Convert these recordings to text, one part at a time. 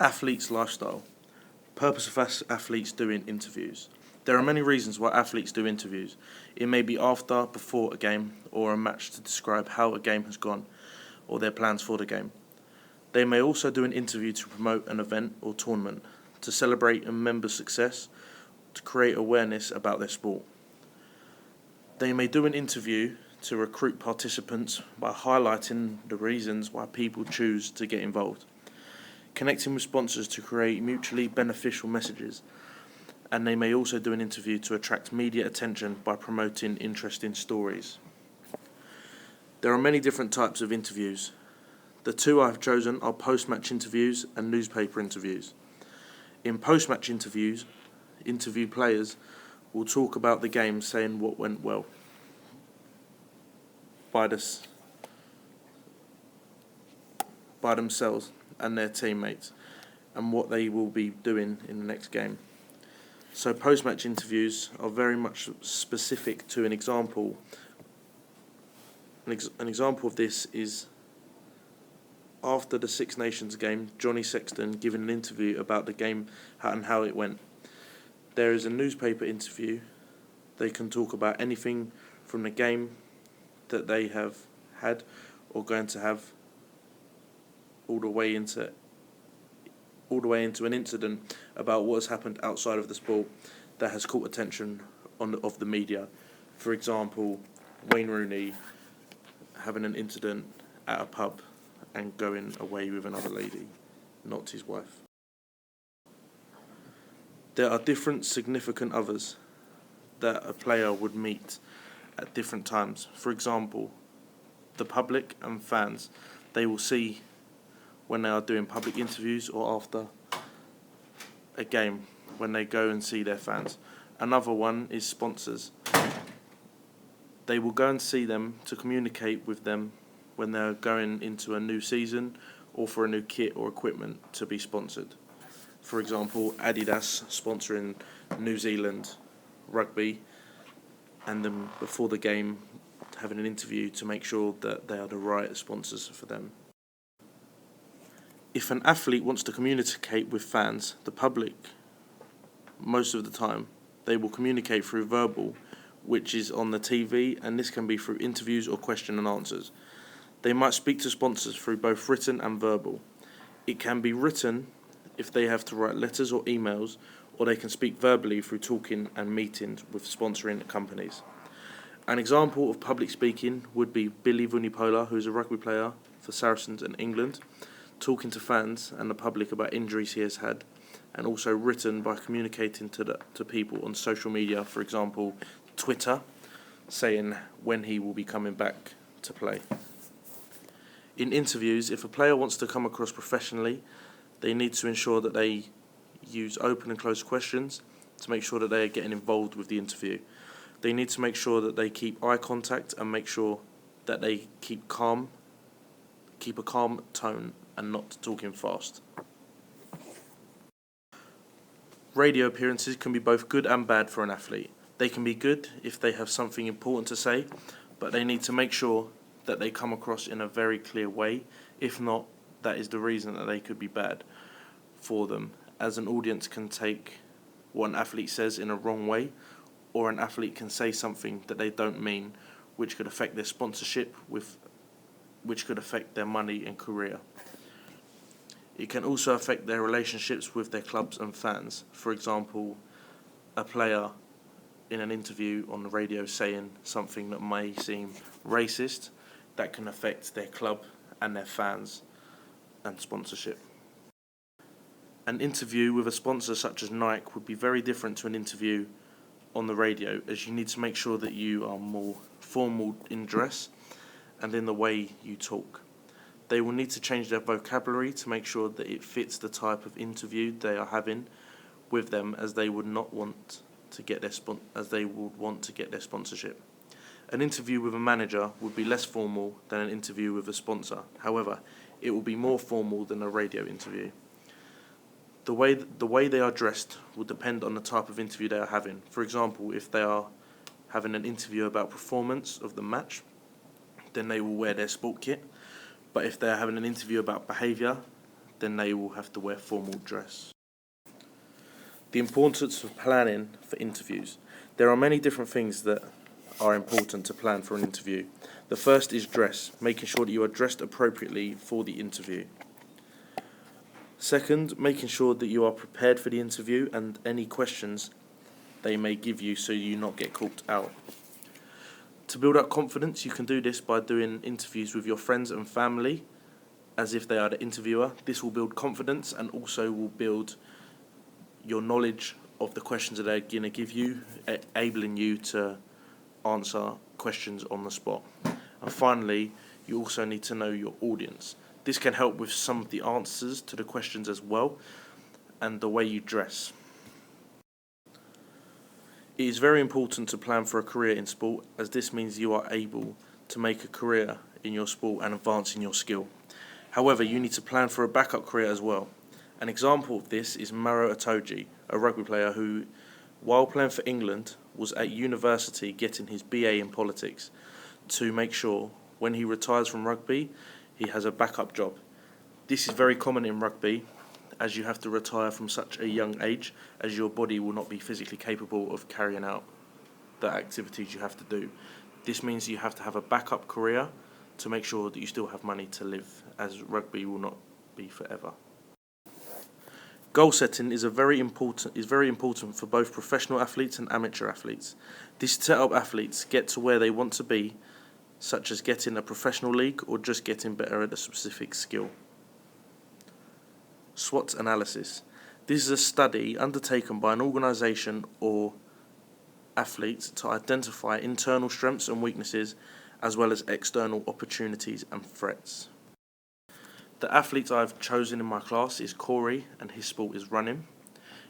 Athletes' lifestyle. Purpose of athletes doing interviews. There are many reasons why athletes do interviews. It may be after, before a game, or a match to describe how a game has gone, or their plans for the game. They may also do an interview to promote an event or tournament, to celebrate a member's success, to create awareness about their sport. They may do an interview to recruit participants by highlighting the reasons why people choose to get involved, connecting with sponsors to create mutually beneficial messages, and they may also do an interview to attract media attention by promoting interesting stories. There are many different types of interviews. The two I have chosen are post-match interviews and newspaper interviews. In post-match interviews, interview players will talk about the game, saying what went well by themselves and their teammates, and what they will be doing in the next game. So post-match interviews are very much specific to an example. An example of this is after the Six Nations game, Johnny Sexton giving an interview about the game and how it went. There is a newspaper interview. They can talk about anything from the game that they have had or going to have, all the way into an incident about what has happened outside of the sport that has caught attention of the media. For example, Wayne Rooney having an incident at a pub and going away with another lady, not his wife. There are different significant others that a player would meet at different times. For example, the public and fans, they will see when they are doing public interviews or after a game when they go and see their fans. Another one is sponsors. They will go and see them to communicate with them when they're going into a new season or for a new kit or equipment to be sponsored. For example, Adidas sponsoring New Zealand rugby, and then before the game having an interview to make sure that they are the right sponsors for them. If an athlete wants to communicate with fans, the public, most of the time, they will communicate through verbal, which is on the TV, and this can be through interviews or question and answers. They might speak to sponsors through both written and verbal. It can be written if they have to write letters or emails, or they can speak verbally through talking and meetings with sponsoring companies. An example of public speaking would be Billy Vunipola, who is a rugby player for Saracens in England, talking to fans and the public about injuries he has had, and also written by communicating to people on social media, for example, Twitter, saying when he will be coming back to play. In interviews, if a player wants to come across professionally, they need to ensure that they use open and closed questions to make sure that they are getting involved with the interview. They need to make sure that they keep eye contact and make sure that they keep a calm tone and not talking fast. Radio appearances can be both good and bad for an athlete. They can be good if they have something important to say, but they need to make sure that they come across in a very clear way. If not, that is the reason that they could be bad for them, as an audience can take what an athlete says in a wrong way, or an athlete can say something that they don't mean, which could affect their sponsorship, which could affect their money and career. It can also affect their relationships with their clubs and fans. For example, a player in an interview on the radio saying something that may seem racist, that can affect their club and their fans and sponsorship. An interview with a sponsor such as Nike would be very different to an interview on the radio, as you need to make sure that you are more formal in dress and in the way you talk. They will need to change their vocabulary to make sure that it fits the type of interview they are having with them, as they would want to get their sponsorship. An interview with a manager would be less formal than an interview with a sponsor. However, it will be more formal than a radio interview. The way they are dressed will depend on the type of interview they are having. For example, if they are having an interview about performance of the match, then they will wear their sport kit. But if they are having an interview about behaviour, then they will have to wear formal dress. The importance of planning for interviews. There are many different things that are important to plan for an interview. The first is dress, making sure that you are dressed appropriately for the interview. Second, making sure that you are prepared for the interview and any questions they may give you so you not get caught out. To build up confidence, you can do this by doing interviews with your friends and family as if they are the interviewer. This will build confidence and also will build your knowledge of the questions that they're going to give you, enabling you to answer questions on the spot. And finally, you also need to know your audience. This can help with some of the answers to the questions as well, and the way you dress. It is very important to plan for a career in sport, as this means you are able to make a career in your sport and advance in your skill. However, you need to plan for a backup career as well. An example of this is Maro Itoje, a rugby player who, while playing for England, was at university getting his BA in politics to make sure when he retires from rugby, he has a backup job. This is very common in rugby, as you have to retire from such a young age, as your body will not be physically capable of carrying out the activities you have to do. This means you have to have a backup career to make sure that you still have money to live, as rugby will not be forever. Goal setting is very important for both professional athletes and amateur athletes. This to help athletes get to where they want to be, such as getting a professional league or just getting better at a specific skill. SWOT analysis. This is a study undertaken by an organisation or athletes to identify internal strengths and weaknesses, as well as external opportunities and threats. The athlete I've chosen in my class is Corey, and his sport is running.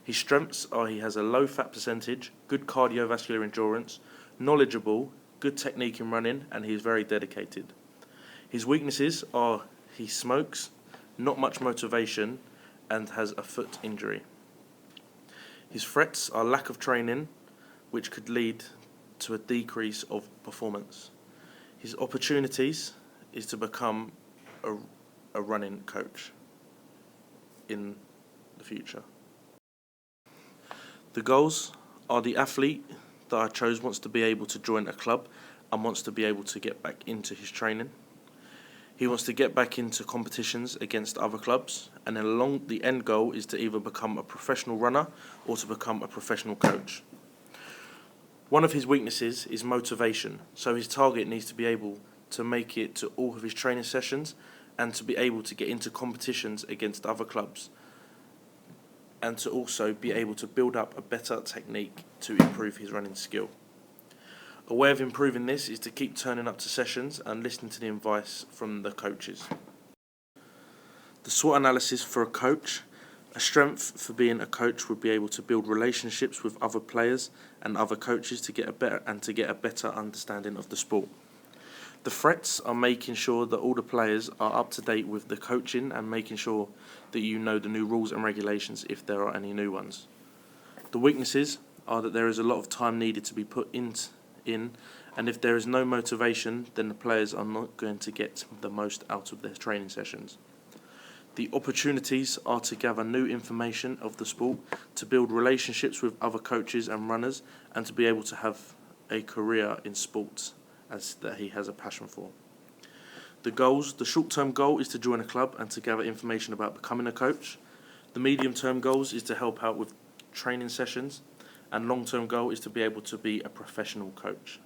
His strengths are he has a low fat percentage, good cardiovascular endurance, knowledgeable, good technique in running, and he is very dedicated. His weaknesses are he smokes, not much motivation, and has a foot injury. His threats are lack of training, which could lead to a decrease of performance. His opportunities is to become a running coach in the future. The goals are the athlete that I chose wants to be able to join a club and wants to be able to get back into his training. He wants to get back into competitions against other clubs, and then along the end goal is to either become a professional runner or to become a professional coach. One of his weaknesses is motivation, so his target needs to be able to make it to all of his training sessions and to be able to get into competitions against other clubs, and to also be able to build up a better technique to improve his running skill. A way of improving this is to keep turning up to sessions and listening to the advice from the coaches. The SWOT analysis for a coach. A strength for being a coach would be able to build relationships with other players and other coaches to get a better understanding of the sport. The threats are making sure that all the players are up to date with the coaching and making sure that you know the new rules and regulations if there are any new ones. The weaknesses are that there is a lot of time needed to be put in, and if there is no motivation, then the players are not going to get the most out of their training sessions. The opportunities are to gather new information of the sport, to build relationships with other coaches and runners, and to be able to have a career in sports as that he has a passion for. The goals. The short-term goal is to join a club and to gather information about becoming a coach. The medium-term goals is to help out with training sessions, and long-term goal is to be able to be a professional coach.